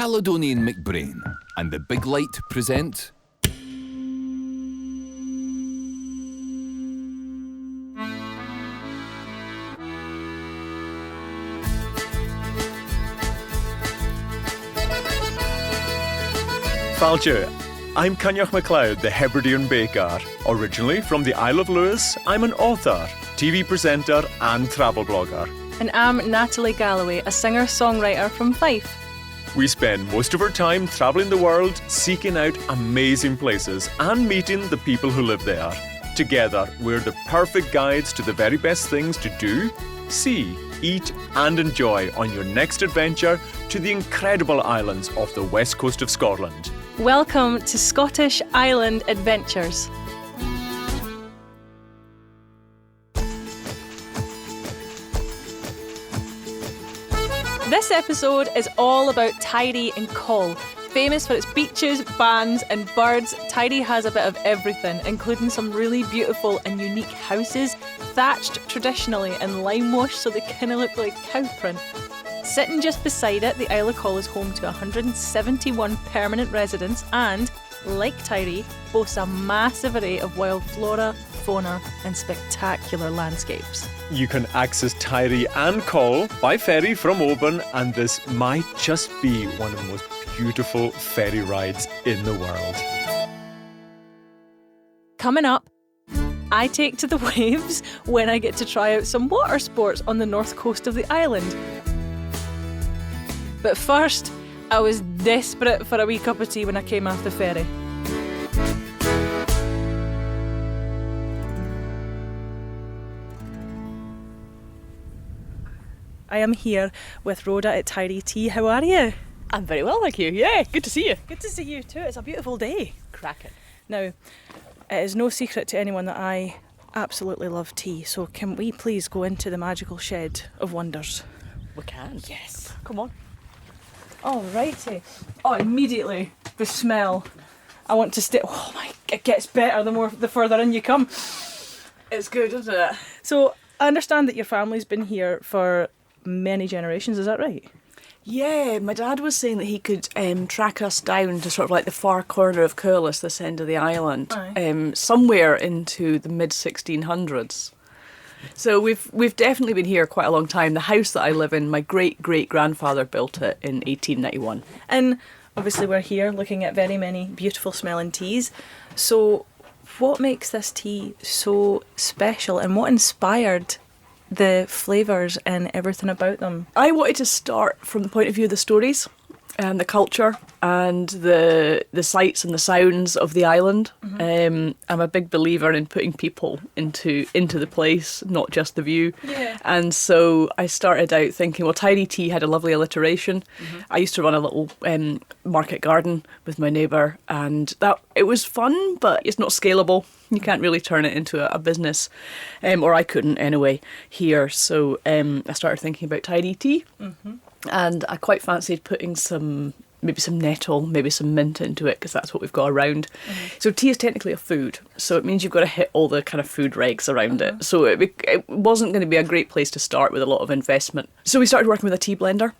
Caledonian McBrain and the Big Light present Fáilte, I'm Coinneach Macleod, the Hebridean baker. Originally from the Isle of Lewis, I'm an author, TV presenter and travel blogger. And I'm Natalie Galloway, a singer-songwriter from Fife. We spend most of our time travelling the world, seeking out amazing places and meeting the people who live there. Together, we're the perfect guides to the very best things to do, see, eat and enjoy on your next adventure to the incredible islands off the west coast of Scotland. Welcome to Scottish Island Adventures. This episode is all about Tiree and Coll. Famous for its beaches, bands and birds, Tiree has a bit of everything, including some really beautiful and unique houses, thatched traditionally and lime washed so they kind of look like cow print. Sitting just beside it, the Isle of Coll is home to 171 permanent residents and, like Tiree, boasts a massive array of wild flora, fauna and spectacular landscapes. You can access Tiree and Coll by ferry from Oban, and this might just be one of the most beautiful ferry rides in the world. Coming up, I take to the waves when I get to try out some water sports on the north coast of the island. But first, I was desperate for a wee cup of tea when I came off the ferry. I am here with Rhoda at Tiree Tea. How are you? I'm very well, thank you. Yeah, good to see you. Good to see you too. It's a beautiful day. Cracking. Now, it is no secret to anyone that I absolutely love tea, so can we please go into the magical shed of wonders? We can. Yes. Come on. Alrighty. Oh, immediately the smell. I want to stay. Oh my! It gets better the further in you come. It's good, isn't it? So I understand that your family's been here for many generations. Is that right? Yeah, my dad was saying that he could track us down to sort of like the far corner of Coolus, this end of the island, somewhere into the mid 1600s. So we've definitely been here quite a long time. The house that I live in, my great-great-grandfather built it in 1891. And obviously we're here looking at very many beautiful smelling teas. So what makes this tea so special and what inspired the flavours and everything about them? I wanted to start from the point of view of the stories and the culture and the sights and the sounds of the island. I'm a big believer in putting people into the place, not just the view. Yeah. And so I started out thinking, well, Tiree Tea had a lovely alliteration. I used to run a little market garden with my neighbour, and it was fun, but it's not scalable. You can't really turn it into a business, or I couldn't anyway here. So I started thinking about Tiree Tea. And I quite fancied putting maybe some nettle, maybe some mint into it, because that's what we've got around. So tea is technically a food, so it means you've got to hit all the kind of food regs around it. So it wasn't going to be a great place to start with a lot of investment. So we started working with a tea blender,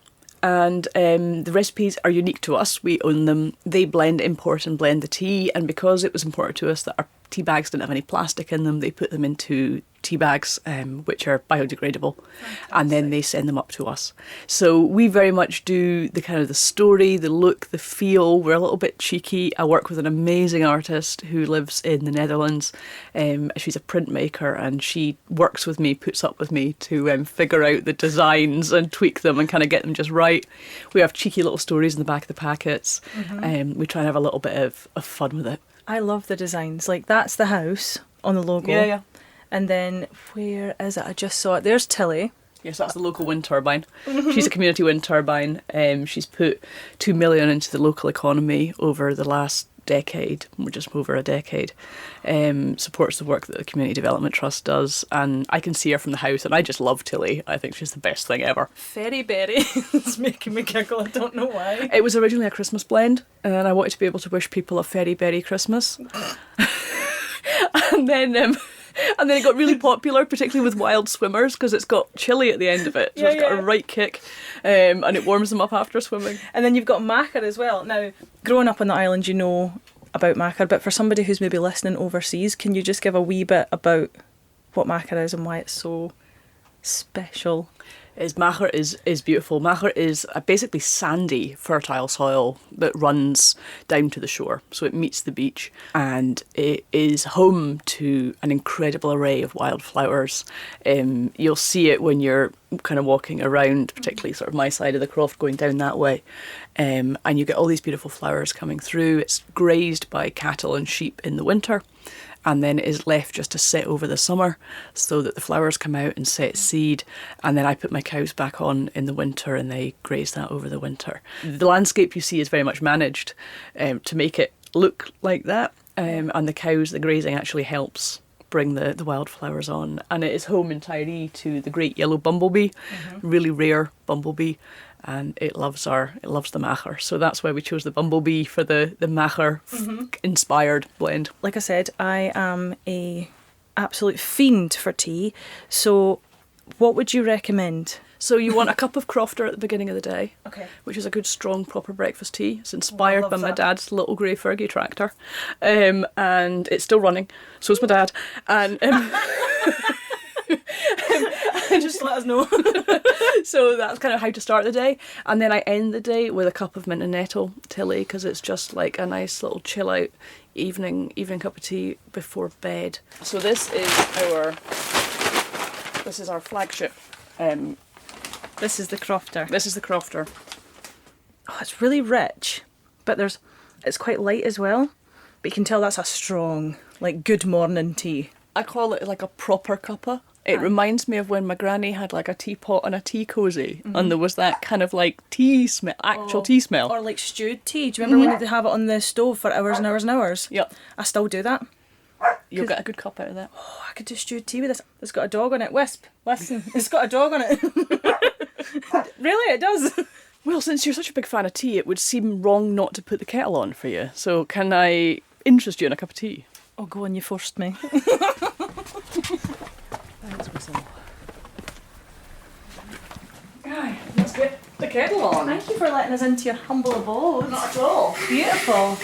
and the recipes are unique to us. We own them. They import and blend the tea, and because it was important to us that our tea bags didn't have any plastic in them, they put them into tea bags which are biodegradable. Fantastic. And then they send them up to us. So we very much do the kind of the story, the look, the feel. We're a little bit cheeky. I work with an amazing artist who lives in the Netherlands. She's a printmaker, and she works with me, puts up with me to figure out the designs and tweak them and kind of get them just right. We have cheeky little stories in the back of the packets. We try and have a little bit of fun with it. I love the designs. Like, that's the house on the logo. Yeah. And then, where is it? I just saw it. There's Tilly. Yes, that's the local wind turbine. She's a community wind turbine. She's put 2 million into the local economy over the last decade, just over a decade. Supports the work that the Community Development Trust does, and I can see her from the house, and I just love Tilly. I think she's the best thing ever. Fairy Berry. It's making me giggle, I don't know why. It was originally a Christmas blend, and I wanted to be able to wish people a Fairy Berry Christmas. And then And then it got really popular, particularly with wild swimmers, because it's got chili at the end of it. So it's got a right kick, and it warms them up after swimming. And then you've got machair as well. Now, growing up on the island, you know about machair, but for somebody who's maybe listening overseas, can you just give a wee bit about what machair is and why it's so special? Machair is beautiful. Machair is a basically sandy, fertile soil that runs down to the shore. So it meets the beach, and it is home to an incredible array of wildflowers. You'll see it when you're kind of walking around, particularly sort of my side of the croft going down that way. And you get all these beautiful flowers coming through. It's grazed by cattle and sheep in the winter, and then it is left just to sit over the summer so that the flowers come out and set seed, and then I put my cows back on in the winter and they graze that over the winter. The landscape you see is very much managed to make it look like that, and the cows, the grazing actually helps bring the wildflowers on. And it is home in Tiree to the great yellow bumblebee, really rare bumblebee, and it loves the machair. So that's why we chose the bumblebee for the machair inspired blend. Like I said, I am a absolute fiend for tea. So what would you recommend? So you want a cup of crofter at the beginning of the day, Okay. which is a good strong proper breakfast tea. It's inspired by my that. dad's little grey Fergie tractor, and it's still running. So is my dad. And Just let us know. so that's kind of how to start the day. And then I end the day with a cup of mint and nettle Tilly, because it's just like a nice little chill out evening cup of tea before bed. So this is our flagship. This is the crofter. This is the crofter. Oh, it's really rich, but it's quite light as well. But you can tell that's a strong, like, good morning tea. I call it like a proper cuppa. It reminds me of when my granny had like a teapot and a tea cosy, and there was that kind of like tea smell, actual tea smell. Or like stewed tea. Do you remember when you'd have it on the stove for hours and hours and hours? Yep. I still do that. You'll get a good cup out of that. Oh, I could do stewed tea with this. It's got a dog on it. Wisp, listen, it's got a dog on it. Really, it does. Well, since you're such a big fan of tea, it would seem wrong not to put the kettle on for you. So can I interest you in a cup of tea? Oh, go on, you forced me. Thanks, Whistle. Aye, let's get the kettle on. Thank you for letting us into your humble abode. Not at all. Beautiful.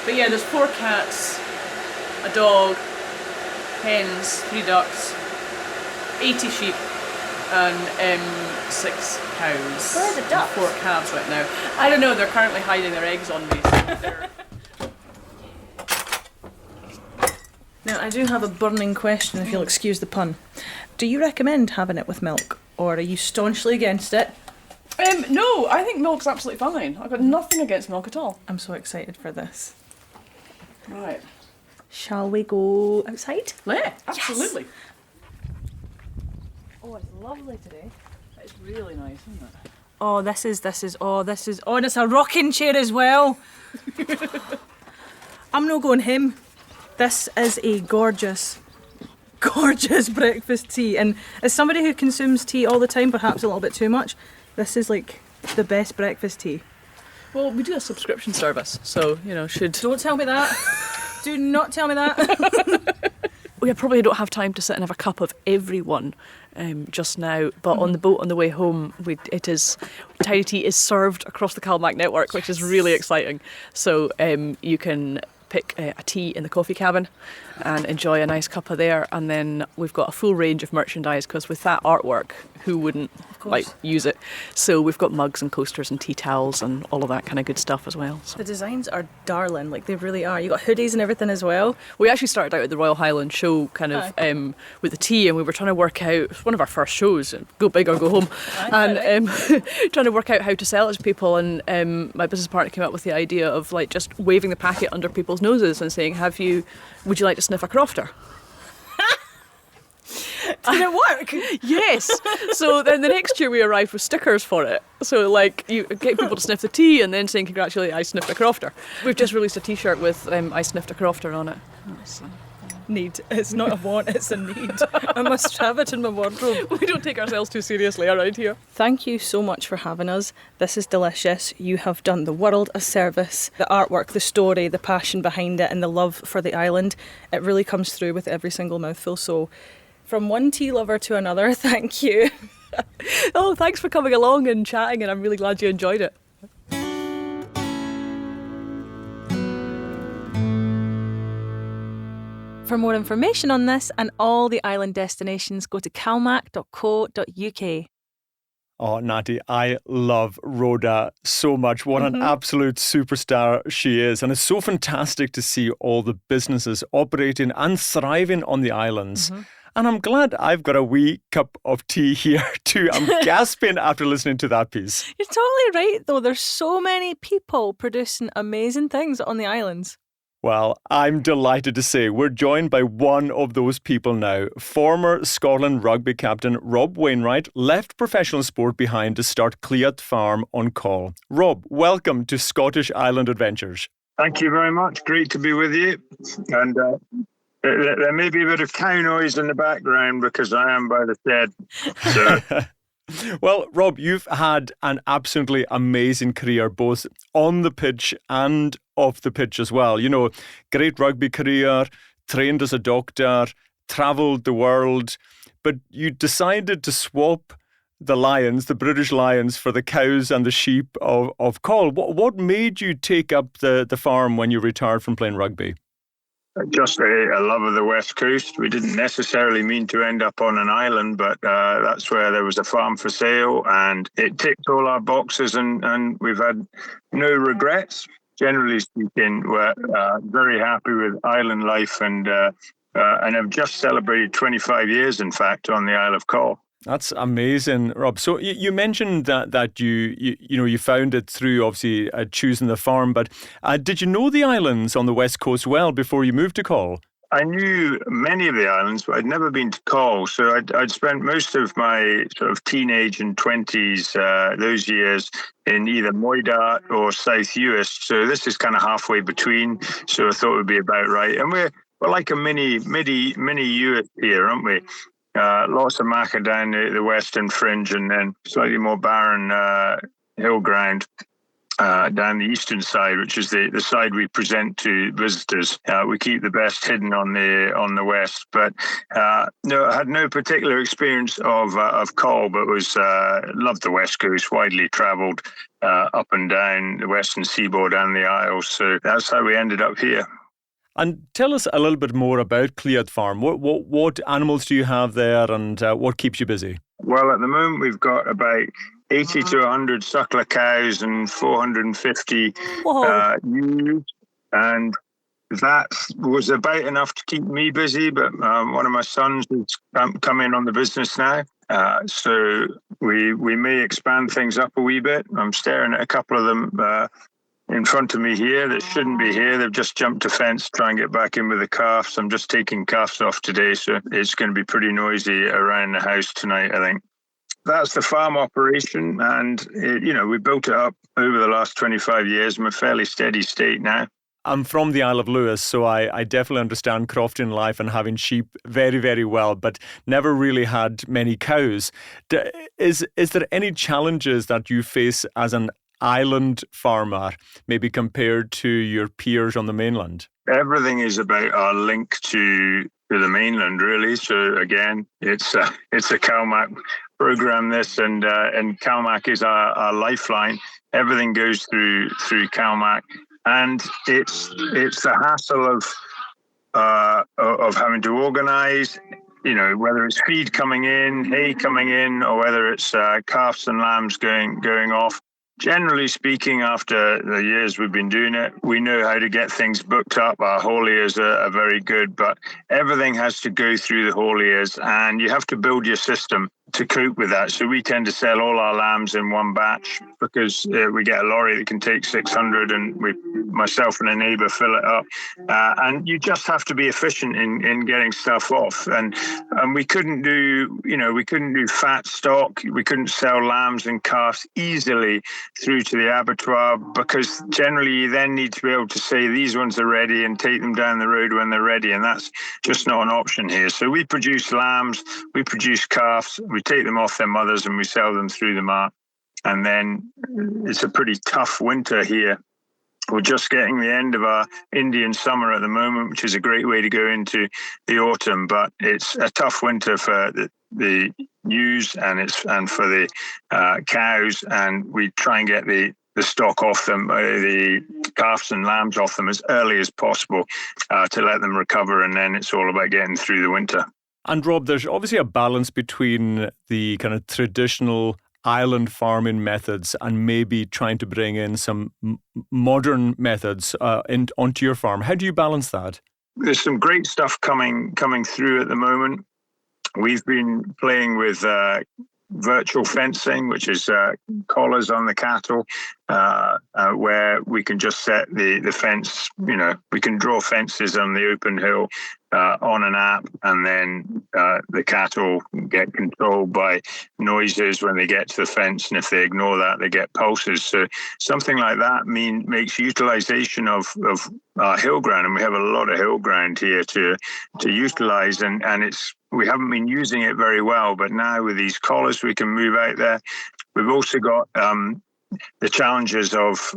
But yeah, there's 4 cats, a dog, hens, 3 ducks, 80 sheep, and 6 cows. Where are the ducks? 4 calves right now. I don't know, they're currently hiding their eggs on me. So they're... Now, I do have a burning question, if you'll excuse the pun. Do you recommend having it with milk, or are you staunchly against it? No, I think milk's absolutely fine. I've got nothing against milk at all. I'm so excited for this. Right. Shall we go outside? Yeah, absolutely. Yes. Oh, it's lovely today. It's really nice, isn't it? Oh, this is, and it's a rocking chair as well. I'm not going him. This is a gorgeous breakfast tea. And as somebody who consumes tea all the time, perhaps a little bit too much, this is like the best breakfast tea. Well, we do a subscription service, so, should... Don't tell me that. Do not tell me that. We probably don't have time to sit and have a cup of every one just now, but on the boat on the way home, Tiree Tea is served across the CalMac network, which is really exciting. So you can pick a tea in the coffee cabin and enjoy a nice cuppa there, and then we've got a full range of merchandise, because with that artwork, who wouldn't use it? So we've got mugs and coasters and tea towels and all of that kind of good stuff as well. So. The designs are darling, like they really are. You got hoodies and everything as well. We actually started out at the Royal Highland show kind of with the tea, and we were trying to work out, it was one of our first shows, go big or go home, and trying to work out how to sell it to people, and my business partner came up with the idea of like just waving the packet under people's noses and saying, would you like to sniff a crofter? Did it work? Yes. So then the next year we arrived with stickers for it. So like you get people to sniff the tea and then saying, congratulations, I sniffed a crofter. We've just released a t-shirt with I sniffed a crofter on it. Need. It's not a want, it's a need. I must have it in my wardrobe. We don't take ourselves too seriously around here. Thank you so much for having us. This is delicious. You have done the world a service. The artwork, the story, the passion behind it and the love for the island, it really comes through with every single mouthful. So from one tea lover to another, thank you. Oh, thanks for coming along and chatting, and I'm really glad you enjoyed it. For more information on this and all the island destinations, go to calmac.co.uk. Oh, Natty, I love Rhoda so much. What an absolute superstar she is. And it's so fantastic to see all the businesses operating and thriving on the islands. And I'm glad I've got a wee cup of tea here too. I'm gasping after listening to that piece. You're totally right, though. There's so many people producing amazing things on the islands. Well, I'm delighted to say we're joined by one of those people now. Former Scotland rugby captain Rob Wainwright left professional sport behind to start Macleod Farm on Coll. Rob, welcome to Scottish Island Adventures. Thank you very much. Great to be with you. And there may be a bit of cow noise in the background because I am by the shed. So. Well, Rob, you've had an absolutely amazing career, both on the pitch and off the pitch as well. You know, great rugby career, trained as a doctor, travelled the world, but you decided to swap the lions, the British lions, for the cows and the sheep of Coll. What made you take up the farm when you retired from playing rugby? Just a love of the West Coast. We didn't necessarily mean to end up on an island, but that's where there was a farm for sale, and it ticked all our boxes, and we've had no regrets. Generally speaking, we're very happy with island life, and have just celebrated 25 years, in fact, on the Isle of Coll. That's amazing, Rob. So you mentioned that you found it through obviously choosing the farm, but did you know the islands on the west coast well before you moved to Coll? I knew many of the islands, but I'd never been to Coll. So I'd spent most of my sort of teenage and 20s, those years, in either Moydart or South Uist. So this is kind of halfway between. So I thought it would be about right. And we're like a mini Uist here, aren't we? Lots of machair down the western fringe, and then slightly more barren hill ground down the eastern side, which is the side we present to visitors. We keep the best hidden on the west. But no, I had no particular experience of Coll, but loved the West Coast, widely travelled up and down the western seaboard and the Isles. So that's how we ended up here. And tell us a little bit more about Macleod Farm. What animals do you have there, and what keeps you busy? Well, at the moment we've got about 80 to 100 suckler cows and 450 ewes, and that was about enough to keep me busy. But one of my sons has come in on the business now, so we may expand things up a wee bit. I'm staring at a couple of them in front of me here that shouldn't be here. They've just jumped a fence to try and get back in with the calves. I'm just taking calves off today, so it's going to be pretty noisy around the house tonight, I think. That's the farm operation, and we built it up over the last 25 years. I'm a fairly steady state now. I'm from the Isle of Lewis, so I definitely understand crofting life and having sheep very, very well, but never really had many cows. Is there any challenges that you face as an island farmer, maybe compared to your peers on the mainland? Everything is about our link to the mainland, really. So again, it's a CalMac program, this, and CalMac is our lifeline. Everything goes through CalMac, and it's the hassle of having to organise. Whether it's feed coming in, hay coming in, or whether it's calves and lambs going off. Generally speaking, after the years we've been doing it, we know how to get things booked up. Our hauliers are very good, but everything has to go through the hauliers, and you have to build your system. to cope with that. So we tend to sell all our lambs in one batch because we get a lorry that can take 600, and myself and a neighbour fill it up. And you just have to be efficient in getting stuff off. And we couldn't do fat stock. We couldn't sell lambs and calves easily through to the abattoir, because generally you then need to be able to say these ones are ready and take them down the road when they're ready. And that's just not an option here. So we produce lambs, we produce calves, we take them off their mothers and we sell them through the mart. And then it's a pretty tough winter here. We're just getting the end of our Indian summer at the moment, which is a great way to go into the autumn. But it's a tough winter for the ewes and for the cows. And we try and get the stock off them, the calves and lambs off them as early as possible to let them recover. And then it's all about getting through the winter. And Rob, there's obviously a balance between the kind of traditional island farming methods and maybe trying to bring in some modern methods onto your farm. How do you balance that? There's some great stuff coming through at the moment. We've been playing with virtual fencing, which is collars on the cattle, where we can just set the fence. We can draw fences on the open hill on an app, and then the cattle get controlled by noises when they get to the fence, and if they ignore that, they get pulses. So something like that makes utilization of our hill ground, and we have a lot of hill ground here to utilize, and we haven't been using it very well, but now with these collars we can move out there. We've also got the challenges of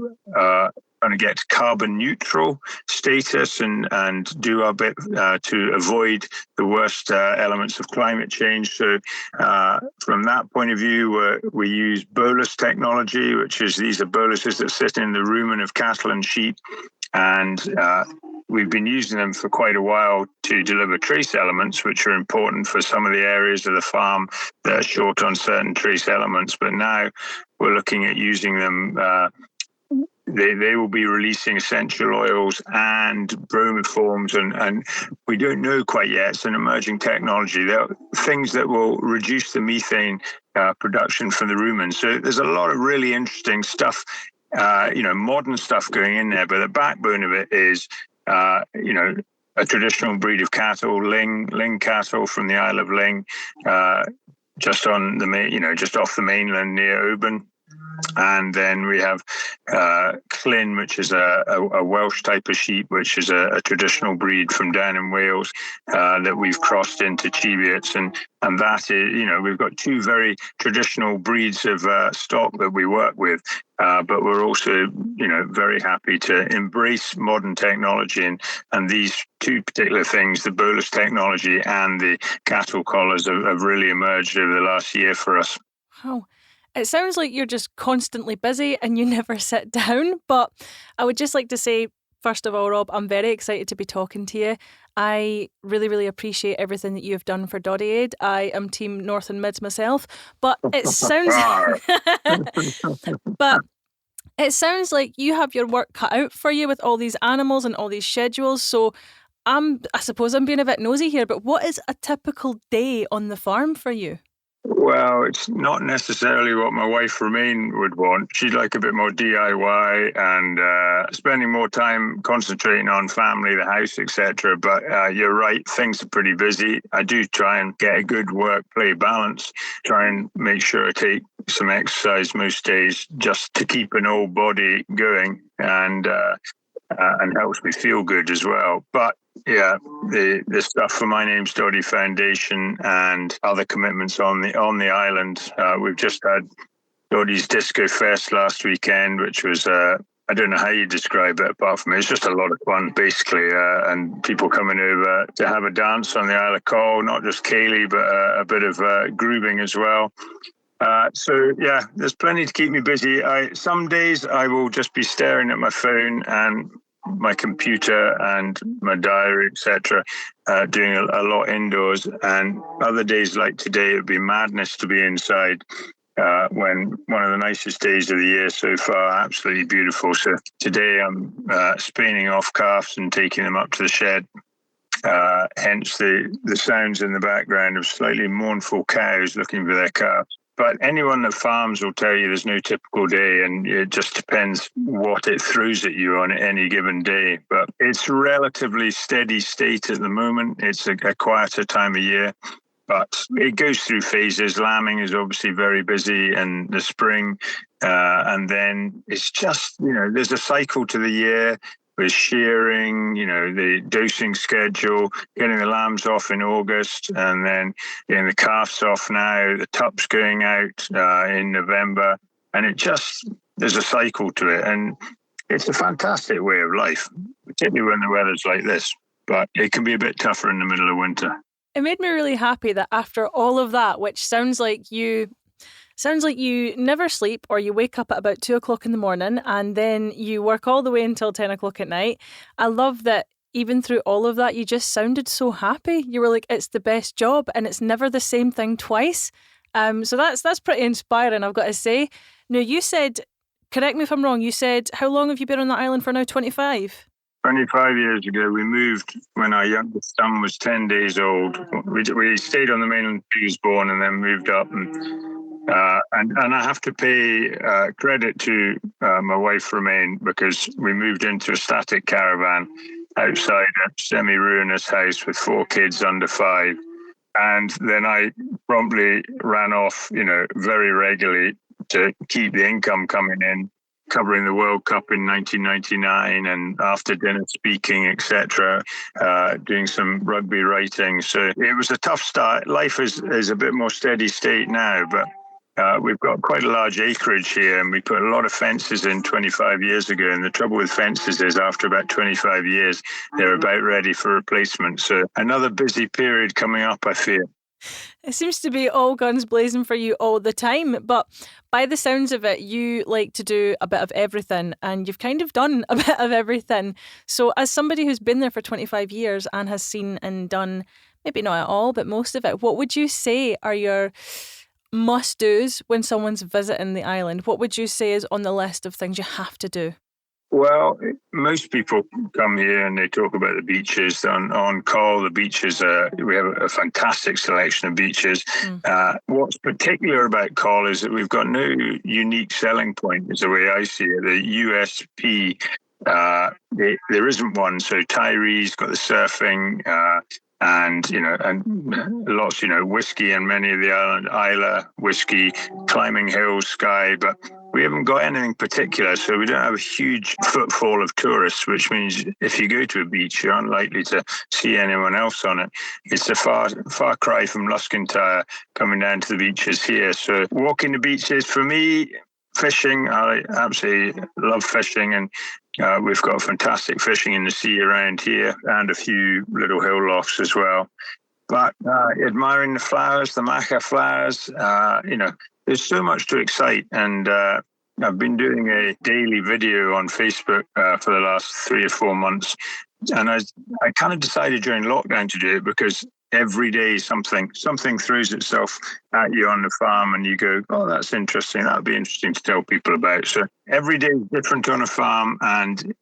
trying to get carbon neutral status and do our bit to avoid the worst elements of climate change. So from that point of view, we use bolus technology, these are boluses that sit in the rumen of cattle and sheep. And we've been using them for quite a while to deliver trace elements, which are important for some of the areas of the farm that are short on certain trace elements. But now we're looking at using them. They will be releasing essential oils and bromoforms, and we don't know quite yet. It's an emerging technology. There are things that will reduce the methane production from the rumen. So there's a lot of really interesting stuff, modern stuff going in there. But the backbone of it is, a traditional breed of cattle, Ling cattle from the Isle of Ling, just on just off the mainland near Oban. And then we have Llyn, which is a Welsh type of sheep, which is a traditional breed from down in Wales that we've crossed into Cheviots. And that is, we've got two very traditional breeds of stock that we work with. But we're also, very happy to embrace modern technology. And these two particular things, the bolus technology and the cattle collars, have really emerged over the last year for us. Wow. It sounds like you're just constantly busy and you never sit down. But I would just like to say, first of all, Rob, I'm very excited to be talking to you. I really, really appreciate everything that you've done for Doddy Aid. I am Team North and Mids myself. But it sounds like you have your work cut out for you with all these animals and all these schedules. So I suppose I'm being a bit nosy here, but what is a typical day on the farm for you? Well, it's not necessarily what my wife Romaine would want. She'd like a bit more DIY and spending more time concentrating on family, the house, etc. But you're right, things are pretty busy. I do try and get a good work-play balance, try and make sure I take some exercise most days just to keep an old body going and helps me feel good as well. But yeah, the stuff for My Name's Doddy Foundation and other commitments on the island. We've just had Doddy's Disco Fest last weekend, which was I don't know how you describe it apart from it's just a lot of fun basically, and people coming over to have a dance on the Isle of Coll, not just Kaylee but a bit of grooving as well. So yeah, there's plenty to keep me busy. Some days I will just be staring at my phone and my computer and my diary, etc., doing a lot indoors. And other days like today, it would be madness to be inside when one of the nicest days of the year so far, absolutely beautiful. So today I'm spinning off calves and taking them up to the shed hence the sounds in the background of slightly mournful cows looking for their calves. But anyone that farms will tell you there's no typical day, and it just depends what it throws at you on any given day. But it's relatively steady state at the moment. It's a quieter time of year, but it goes through phases. Lambing is obviously very busy in the spring, and then it's just, there's a cycle to the year. With shearing, the dosing schedule, getting the lambs off in August, and then getting the calves off now, the tups going out in November. And there's a cycle to it. And it's a fantastic way of life, particularly when the weather's like this. But it can be a bit tougher in the middle of winter. It made me really happy that after all of that, which sounds like you never sleep, or you wake up at about 2:00 in the morning and then you work all the way until 10:00 at night. I love that even through all of that, you just sounded so happy. You were like, it's the best job and it's never the same thing twice. So that's pretty inspiring, I've got to say. Now, you said, correct me if I'm wrong, you said, how long have you been on that island for now? 25? 25 years ago, we moved when our youngest son was 10 days old. We stayed on the mainland till he was born, and then moved up. And I have to pay credit to my wife, Romaine, because we moved into a static caravan outside a semi-ruinous house with 4 kids under 5. And then I promptly ran off, very regularly to keep the income coming in, covering the World Cup in 1999 and after dinner speaking, etc., doing some rugby writing. So it was a tough start. Life is a bit more steady state now, but we've got quite a large acreage here, and we put a lot of fences in 25 years ago. And the trouble with fences is after about 25 years, they're about ready for replacement. So another busy period coming up, I fear. It seems to be all guns blazing for you all the time, but by the sounds of it, you like to do a bit of everything, and you've kind of done a bit of everything. So as somebody who's been there for 25 years and has seen and done, maybe not at all, but most of it, what would you say are your must-dos when someone's visiting the island? What would you say is on the list of things you have to do? Well, most people come here and they talk about the beaches. On Coll, the beaches, we have a fantastic selection of beaches. What's particular about Coll is that we've got no unique selling point, is the way I see it. The USP, there isn't one. So Tiree's got the surfing, and lots, whiskey, and many of the island, Isla whiskey, climbing hills, sky, but we haven't got anything particular, so we don't have a huge footfall of tourists, which means if you go to a beach, you're unlikely to see anyone else on it. It's a far cry from Luscantire coming down to the beaches here. So walking the beaches, for me, fishing, I absolutely love fishing, and we've got fantastic fishing in the sea around here, and a few little hill lofts as well. But admiring the flowers, the machair flowers, there's so much to excite. And I've been doing a daily video on Facebook for the last 3 or 4 months. And I kind of decided during lockdown to do it because every day something throws itself at you on the farm and you go, oh, that's interesting. That'd be interesting to tell people about. So every day is different on a farm, and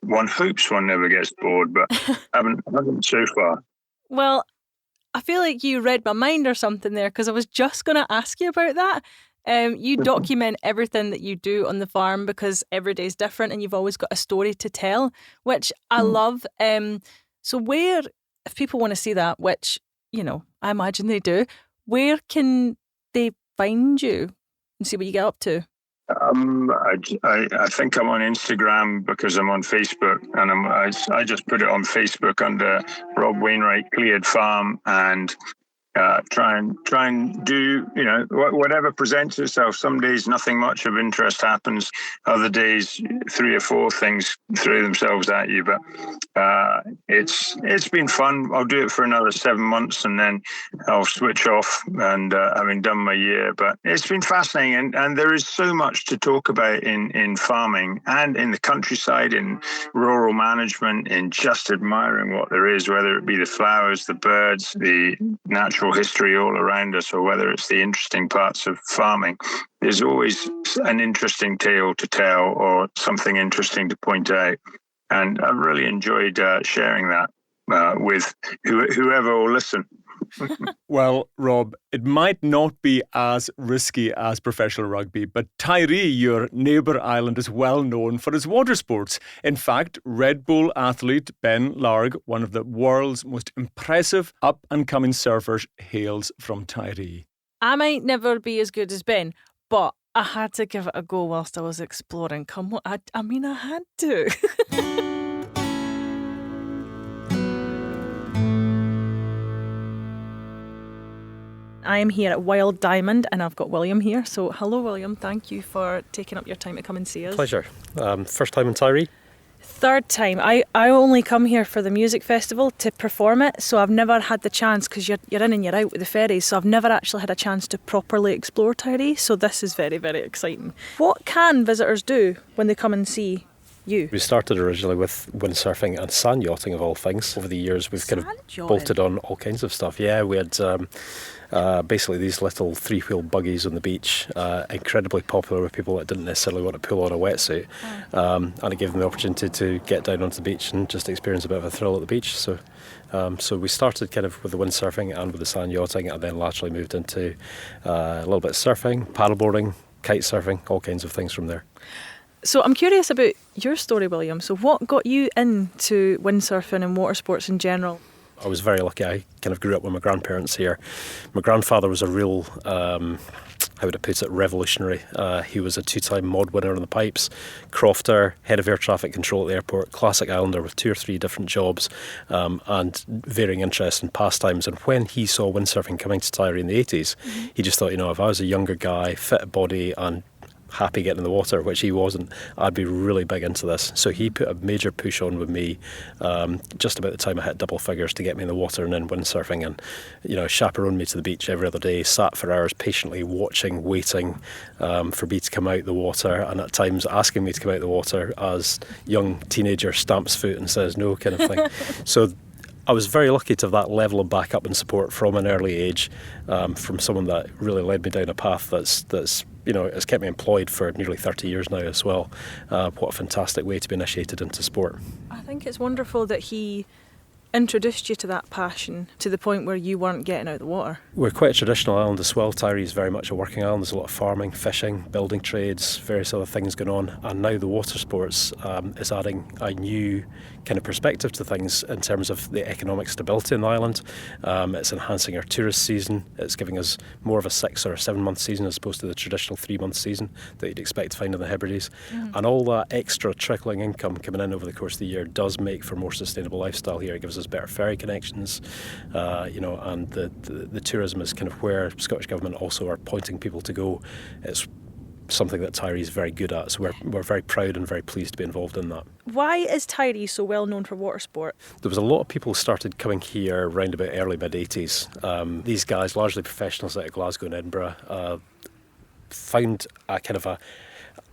one hopes one never gets bored, but haven't so far. Well, I feel like you read my mind or something there, because I was just going to ask you about that. You document everything that you do on the farm because every day is different and you've always got a story to tell, which I love. So where, if people want to see that, which, I imagine they do, where can they find you and see what you get up to? I think I'm on Instagram because I'm on Facebook, and I just put it on Facebook under Rob Wainwright Cleared Farm, and try and do whatever presents itself. Some days nothing much of interest happens. Other days 3 or 4 things throw themselves at you. But it's been fun. I'll do it for another 7 months and then I'll switch off. And having done my year, but it's been fascinating. And there is so much to talk about in farming and in the countryside, in rural management, in just admiring what there is, whether it be the flowers, the birds, the natural history all around us, or whether it's the interesting parts of farming. There's always an interesting tale to tell or something interesting to point out, and I've really enjoyed sharing that. with whoever will listen. Well, Rob, it might not be as risky as professional rugby, but Tiree, your neighbour island, is well known for its water sports. In fact, Red Bull athlete Ben Larg, one of the world's most impressive up-and-coming surfers, hails from Tiree. I might never be as good as Ben, but I had to give it a go whilst I was exploring. Come on, I mean, I had to. I am here at Wild Diamond and I've got William here. So hello William, thank you for taking up your time to come and see us. Pleasure. First time in Tiree? Third time. I only come here for the music festival to perform it, so I've never had the chance, because you're in and you're out with the ferries, so I've never actually had a chance to properly explore Tiree, so this is very, very exciting. What can visitors do when they come and see you? We started originally with windsurfing and sand yachting, of all things. Over the years we've kind of bolted on all kinds of stuff. Yeah, we had basically these little three-wheel buggies on the beach, incredibly popular with people that didn't necessarily want to pull on a wetsuit, and it gave them the opportunity to get down onto the beach and just experience a bit of a thrill at the beach. So we started kind of with the windsurfing and with the sand yachting, and then laterally moved into a little bit of surfing, paddleboarding, kitesurfing, all kinds of things from there. So I'm curious about your story, William. So what got you into windsurfing and water sports in general? I was very lucky. I kind of grew up with my grandparents here. My grandfather was a real, how would I put it, revolutionary. He was a 2-time mod winner on the pipes, crofter, head of air traffic control at the airport, classic islander with 2 or 3 different jobs, and varying interests and pastimes. And when he saw windsurfing coming to Tiree in the 80s, he just thought, if I was a younger guy, fit body and happy getting in the water, which he wasn't, I'd be really big into this. So he put a major push on with me just about the time I hit double figures to get me in the water and in windsurfing, and chaperoned me to the beach every other day, sat for hours patiently watching, waiting for me to come out the water, and at times asking me to come out the water as young teenager stamps foot and says no kind of thing. So I was very lucky to have that level of backup and support from an early age, from someone that really led me down a path that's it's kept me employed for nearly 30 years now as well. What a fantastic way to be initiated into sport. I think it's wonderful that he introduced you to that passion to the point where you weren't getting out of the water. We're quite a traditional island as well. Tiree is very much a working island. There's a lot of farming, fishing, building trades, various other things going on. And now the water sports is adding a new kind of perspective to things in terms of the economic stability in the island. It's enhancing our tourist season. It's giving us more of a 6 or 7 month season as opposed to the traditional 3-month season that you'd expect to find in the Hebrides. And all that extra trickling income coming in over the course of the year does make for more sustainable lifestyle here. It gives us better ferry connections, and the tourism is kind of where Scottish Government also are pointing people to go. It's something that Tiree is very good at, so we're very proud and very pleased to be involved in that. Why is Tiree so well known for water sport? There was a lot of people started coming here around about early mid-80s. These guys, largely professionals out of Glasgow and Edinburgh, found a kind of a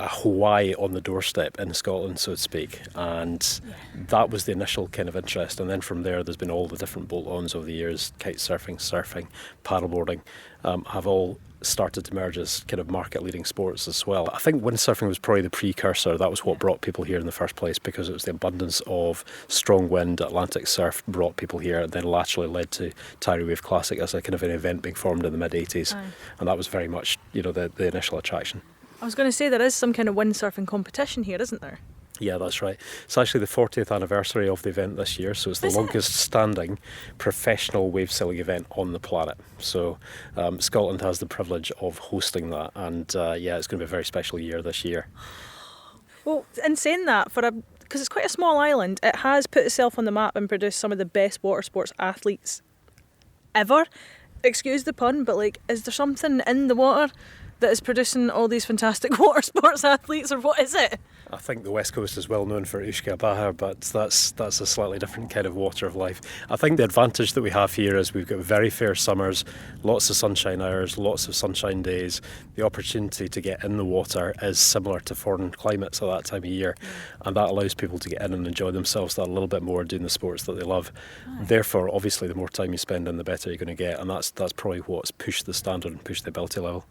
Hawaii on the doorstep in Scotland, so to speak, and that was the initial kind of interest. And then from there, there's been all the different bolt-ons over the years: kitesurfing, surfing, paddleboarding, have all started to emerge as kind of market-leading sports as well. I think windsurfing was probably the precursor. That was what brought people here in the first place, because it was the abundance of strong wind, Atlantic surf brought people here, and then laterally led to Tiree Wave Classic as a kind of an event being formed in the mid-80s. And that was very much, the initial attraction. I was going to say, there is some kind of windsurfing competition here, isn't there? Yeah, that's right. It's actually the 40th anniversary of the event this year, so it's the longest standing professional wave sailing event on the planet. So Scotland has the privilege of hosting that, and it's going to be a very special year this year. Well, in saying that, because it's quite a small island, it has put itself on the map and produced some of the best water sports athletes ever. Excuse the pun, but is there something in the water that is producing all these fantastic water sports athletes, or what is it? I think the West Coast is well known for Ushka Bahar, but that's a slightly different kind of water of life. I think the advantage that we have here is we've got very fair summers, lots of sunshine hours, lots of sunshine days. The opportunity to get in the water is similar to foreign climates at that time of year, and that allows people to get in and enjoy themselves that a little bit more doing the sports that they love. Therefore, obviously, the more time you spend in, the better you're going to get, and that's probably what's pushed the standard and pushed the ability level.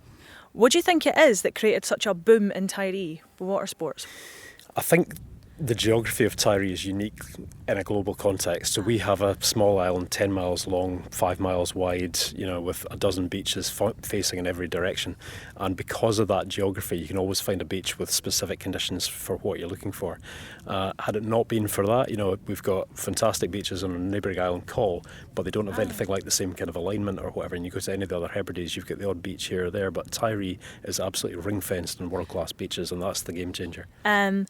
What do you think it is that created such a boom in Tiree for water sports? I think The geography of Tiree is unique in a global context. So we have a small island 10 miles long, 5 miles wide, with a dozen beaches facing in every direction. And because of that geography, you can always find a beach with specific conditions for what you're looking for. Had it not been for that, we've got fantastic beaches on a neighbouring island, Coll, but they don't have anything like the same kind of alignment or whatever. And you go to any of the other Hebrides, you've got the odd beach here or there, but Tiree is absolutely ring-fenced in world-class beaches, and that's the game changer.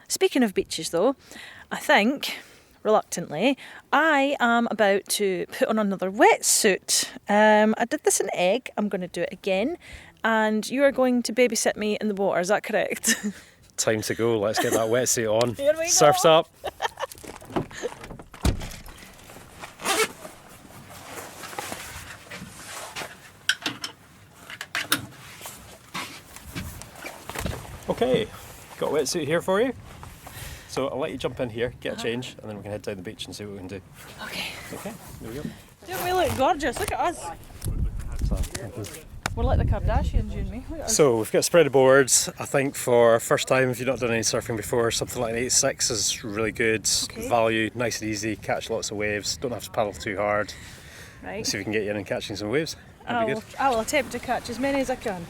Speaking of beaches, though, I think, reluctantly, I am about to put on another wetsuit. I did this in egg. I'm going to do it again. And you are going to babysit me in the water. Is that correct? Time to go. Let's get that wetsuit on. Here we go. Surf's up. Okay, got a wetsuit here for you. So I'll let you jump in here, get a change, and then we can head down the beach and see what we can do. Okay. Okay, there we go. Don't we look gorgeous? Look at us. We're like the Kardashians, you and me. Look at us. So we've got spread of boards. I think for first time, if you've not done any surfing before, something like an 8.6 is really good. Okay. Value, nice and easy, catch lots of waves, don't have to paddle too hard. Right. Let's see if we can get you in and catching some waves. That'd be good. I will attempt to catch as many as I can.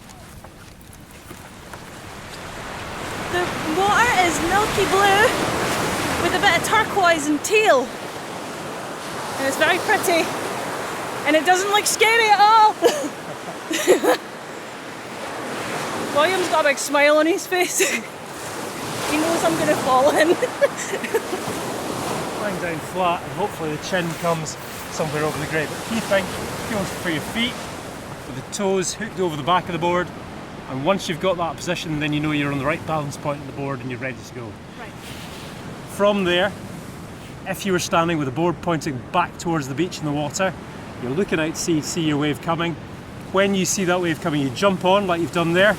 The water is milky blue with a bit of turquoise and teal. And it's very pretty. And it doesn't look scary at all. William's got a big smile on his face. He knows I'm going to fall in. Lying down flat and hopefully the chin comes somewhere over the grey. But key thing, feel for your feet with the toes hooked over the back of the board. And once you've got that position, then you know you're on the right balance point on the board and you're ready to go. Right. From there, if you were standing with the board pointing back towards the beach and the water, you're looking out to see your wave coming. When you see that wave coming, you jump on like you've done there,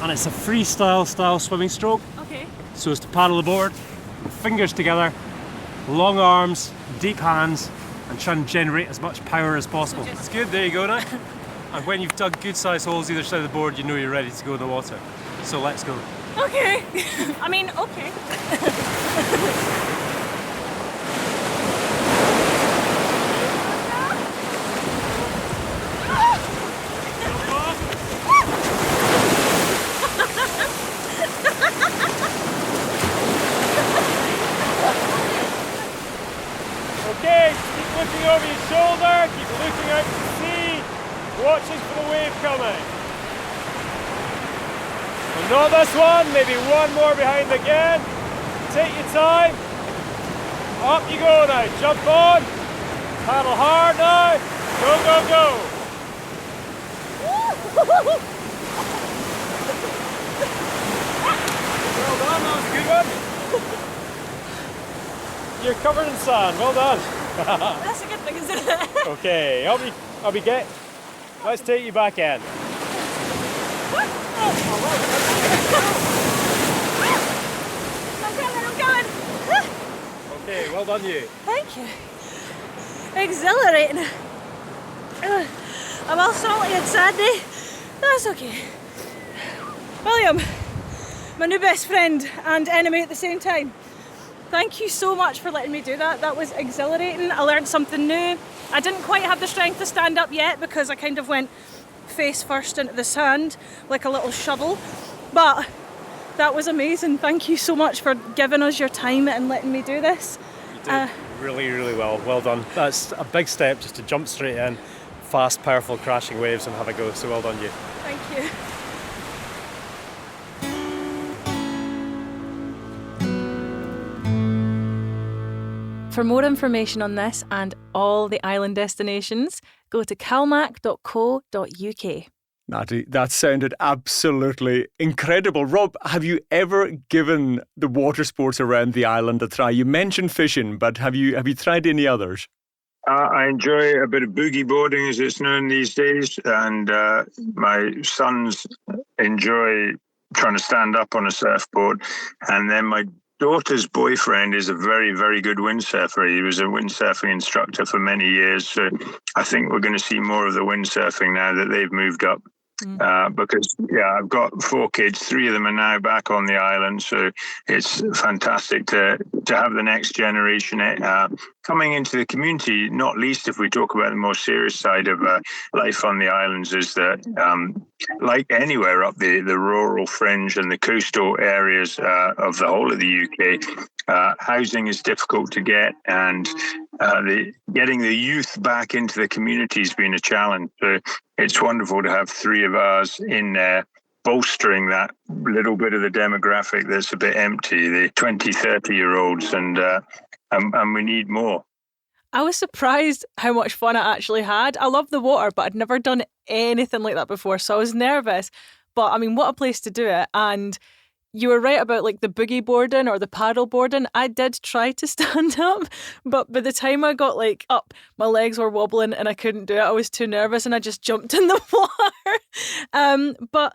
and it's a freestyle style swimming stroke. Okay. So as to paddle the board, fingers together, long arms, deep hands, and try and generate as much power as possible. That's good, there you go now. And when you've dug good sized holes either side of the board, you know you're ready to go in the water. So let's go. Okay. I mean, okay. Okay, keep looking over your shoulder, keep looking out to sea, watching for the wave coming. Well, not this one, maybe one more behind again. Take your time. Up you go now, jump on, paddle hard now, go, go, go. Well done, that was a good one. You're covered in sand, well done. That's a good thing, isn't it? Okay, help me get. Let's take you back in. I'm going. Okay, well done you. Thank you. Exhilarating. I'm all salty and sandy. That's okay. William, my new best friend and enemy at the same time. Thank you so much for letting me do that. That was exhilarating. I learned something new. I didn't quite have the strength to stand up yet because I kind of went face first into the sand like a little shovel. But that was amazing. Thank you so much for giving us your time and letting me do this. You did really, really well. Well done. That's a big step just to jump straight in, fast, powerful, crashing waves and have a go. So well done you. Thank you. For more information on this and all the island destinations, go to calmac.co.uk. Natty, that sounded absolutely incredible. Rob, have you ever given the water sports around the island a try? You mentioned fishing, but have you tried any others? I enjoy a bit of boogie boarding, as it's known these days, and my sons enjoy trying to stand up on a surfboard. And then my daughter's boyfriend is a very, very good windsurfer. He was a windsurfing instructor for many years, so I think we're going to see more of the windsurfing now that they've moved up. Because I've got 4 kids. 3 of them are now back on the island, so it's fantastic to have the next generation coming into the community. Not least if we talk about the more serious side of life on the islands, is that like anywhere up the rural fringe and the coastal areas of the whole of the UK, housing is difficult to get, and getting the youth back into the community has been a challenge. So it's wonderful to have 3 of ours in there, bolstering that little bit of the demographic that's a bit empty, the 20, 30-year-olds, and we need more. I was surprised how much fun I actually had. I love the water, but I'd never done anything like that before, so I was nervous. But I mean, what a place to do it. And you were right about like the boogie boarding or the paddle boarding. I did try to stand up, but by the time I got like up, my legs were wobbling and I couldn't do it. I was too nervous and I just jumped in the water. But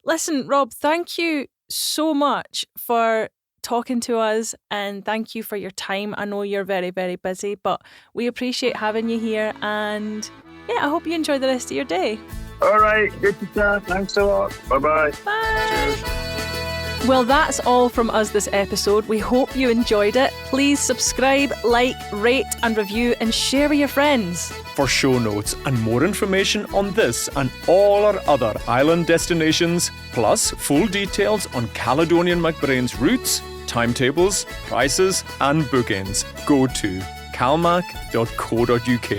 listen, Rob, thank you so much for talking to us, and thank you for your time. I know you're very, very busy, but we appreciate having you here, and I hope you enjoy the rest of your day. All right, good to chat. Thanks a lot. Bye-bye. Bye. Cheers. Well, that's all from us this episode. We hope you enjoyed it. Please subscribe, like, rate and review, and share with your friends. For show notes and more information on this and all our other island destinations, plus full details on Caledonian MacBrain's routes, timetables, prices and bookings, go to calmac.co.uk.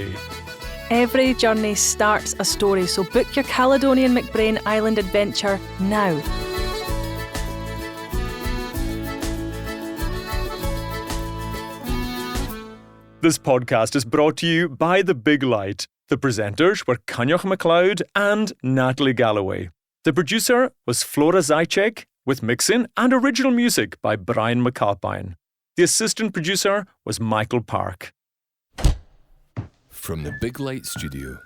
Every journey starts a story, so book your Caledonian MacBrain Island adventure now. This podcast is brought to you by The Big Light. The presenters were Coinneach Macleod and Natalie Galloway. The producer was Flora Zychek, with mixing and original music by Brian McAlpine. The assistant producer was Michael Park. From the Big Light Studio.